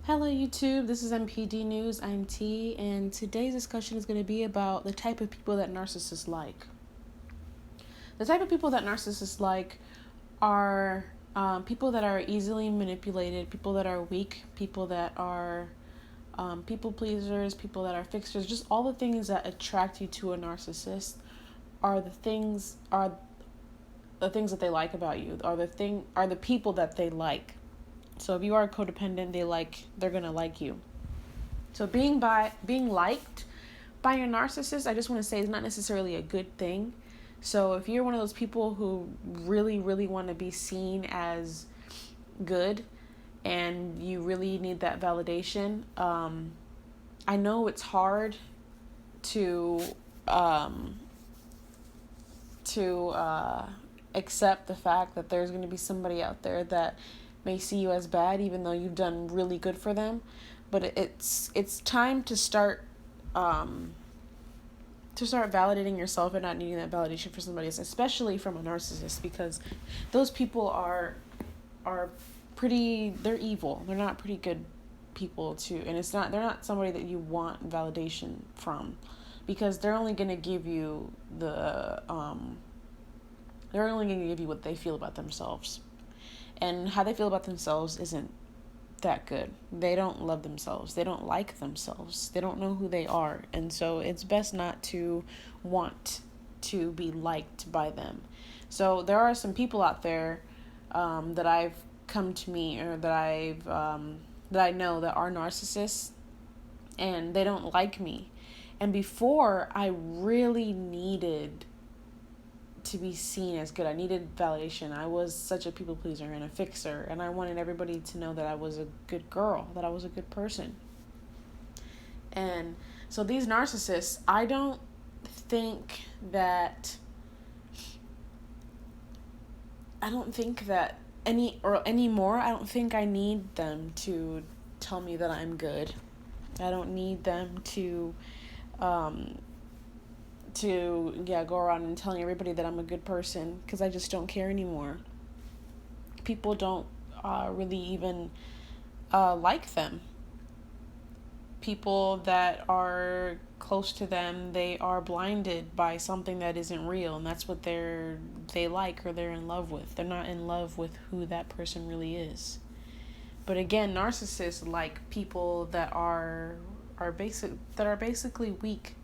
Hello YouTube, this is MPD News, I'm T, and today's discussion is going to be about the type of people that narcissists like. The type of people that narcissists like are people that are easily manipulated, people that are weak, people that are people pleasers, people that are fixers, just all the things that attract you to a narcissist are the things that they like about you, are the people that they like. So if you are codependent, they're gonna like you. So being liked by your narcissist, I just want to say, is not necessarily a good thing. So if you're one of those people who really, really want to be seen as good and you really need that validation, I know it's hard to accept the fact that there's going to be somebody out there that may see you as bad, even though you've done really good for them. But it's time to start validating yourself and not needing that validation for somebody else, especially from a narcissist, because those people are they're evil. They're not pretty good people too, and they're not somebody that you want validation from, because they're only going to give you what they feel about themselves. And how they feel about themselves isn't that good. They don't love themselves. They don't like themselves. They don't know who they are. And so it's best not to want to be liked by them. So there are some people out there that I've come to meet, or that I know that are narcissists, and they don't like me. And before, I really needed to be seen as good. I needed validation. I was such a people pleaser and a fixer, and I wanted everybody to know that I was a good girl, that I was a good person. And so these narcissists, I don't think that anymore, I don't think I need them to tell me that I'm good. I don't need them to go around and telling everybody that I'm a good person, because I just don't care anymore. People don't really even like them. People that are close to them, they are blinded by something that isn't real, and that's what they like, or they're in love with. They're not in love with who that person really is. But again, narcissists like people that are basically weak.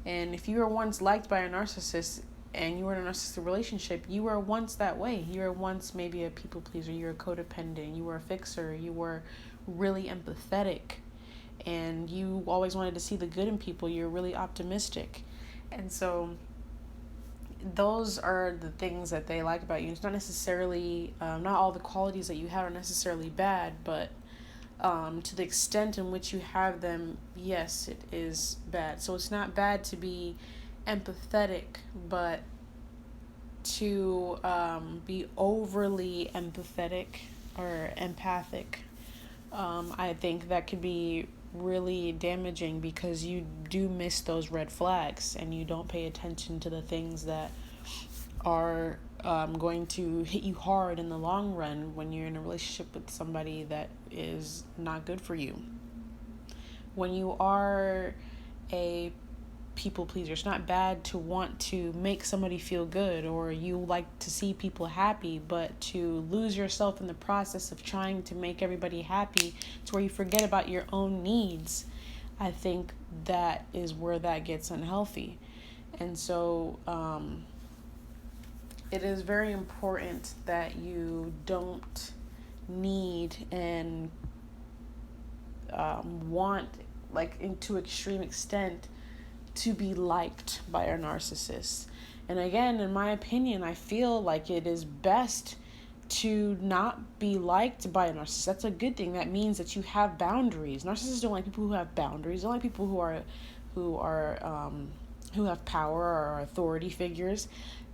And if you were once liked by a narcissist and you were in a narcissistic relationship, you were once that way. You were once maybe a people pleaser, you were a codependent, you were a fixer, you were really empathetic, and you always wanted to see the good in people. You're really optimistic. And so those are the things that they like about you. It's not necessarily, not all the qualities that you have are necessarily bad, but to the extent in which you have them, yes, it is bad. So it's not bad to be empathetic, but to be overly empathetic or empathic, I think that could be really damaging, because you do miss those red flags and you don't pay attention to the things that are going to hit you hard in the long run when you're in a relationship with somebody that is not good for you. When you are a people pleaser, it's not bad to want to make somebody feel good, or you like to see people happy, but to lose yourself in the process of trying to make everybody happy to where you forget about your own needs, I think that is where that gets unhealthy. And so it is very important that you don't need and want, to extreme extent, to be liked by a narcissist. And again, in my opinion, I feel like it is best to not be liked by a narcissist. That's a good thing. That means that you have boundaries. Narcissists don't like people who have boundaries. They don't like people who have power or authority figures.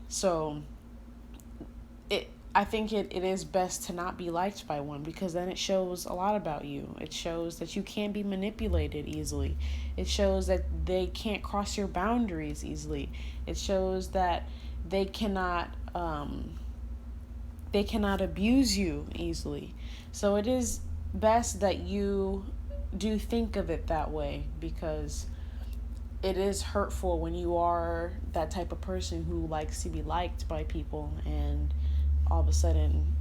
So I think it is best to not be liked by one, because then it shows a lot about you. It shows that you can't be manipulated easily. It shows that they can't cross your boundaries easily. It shows that they cannot abuse you easily. So it is best that you do think of it that way, because it is hurtful when you are that type of person who likes to be liked by people, and all of a sudden,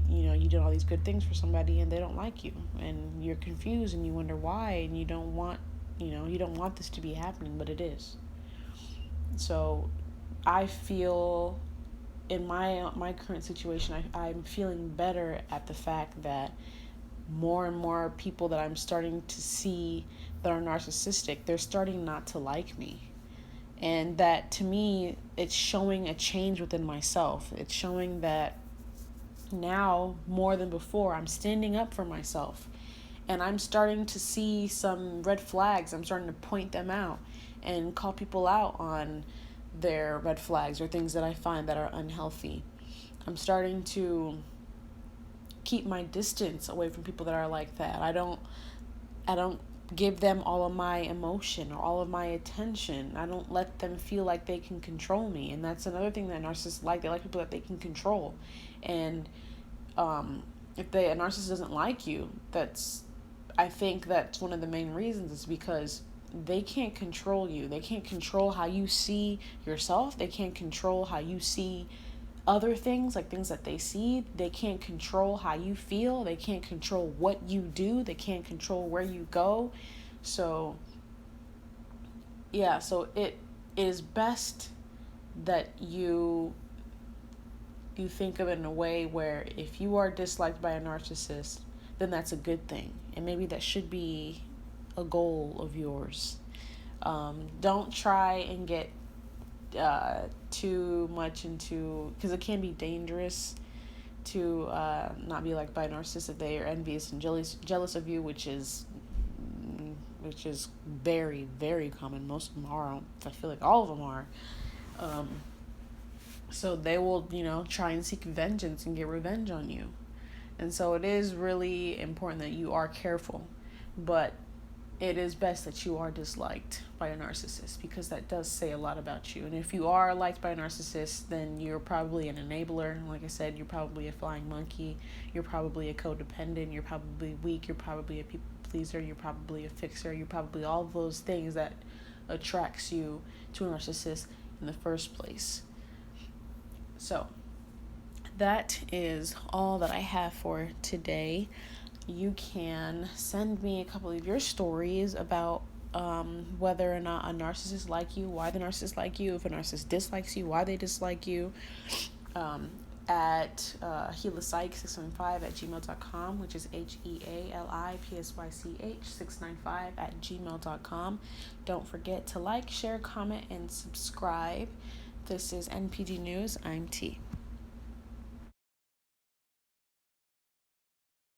you did all these good things for somebody and they don't like you, and you're confused and you wonder why, and you don't want this to be happening, but it is. So I feel in my current situation, I'm feeling better at the fact that more and more people that I'm starting to see that are narcissistic, they're starting not to like me. And that, to me, it's showing a change within myself. It's showing that now, more than before, I'm standing up for myself. And I'm starting to see some red flags. I'm starting to point them out and call people out on their red flags or things that I find that are unhealthy. I'm starting to keep my distance away from people that are like that. I don't give them all of my emotion or all of my attention. I don't let them feel like they can control me. And that's another thing that narcissists like. They like people that they can control. And if a narcissist doesn't like you, I think that's one of the main reasons, is because they can't control you. They can't control how you see yourself. They can't control how you see other things, like things that they see. They can't control how you feel. They can't control what you do. They can't control where you go. So it is best that you think of it in a way where if you are disliked by a narcissist, then that's a good thing, and maybe that should be a goal of yours. Don't try and get too much into, because it can be dangerous to not be liked by a narcissist if they are envious and jealous of you, which is very, very common. Most of them are. I feel like all of them are. So they will, try and seek vengeance and get revenge on you. And so it is really important that you are careful. But it is best that you are disliked by a narcissist, because that does say a lot about you. And if you are liked by a narcissist, then you're probably an enabler. Like I said, you're probably a flying monkey. You're probably a codependent. You're probably weak. You're probably a people pleaser. You're probably a fixer. You're probably all of those things that attracts you to a narcissist in the first place. So that is all that I have for today. You can send me a couple of your stories about whether or not a narcissist like you, why the narcissist like you, if a narcissist dislikes you, why they dislike you, at healipsych695@gmail.com, which is HEALIPSYCH695@gmail.com. Don't forget to like, share, comment, and subscribe. This is NPG News. I'm T.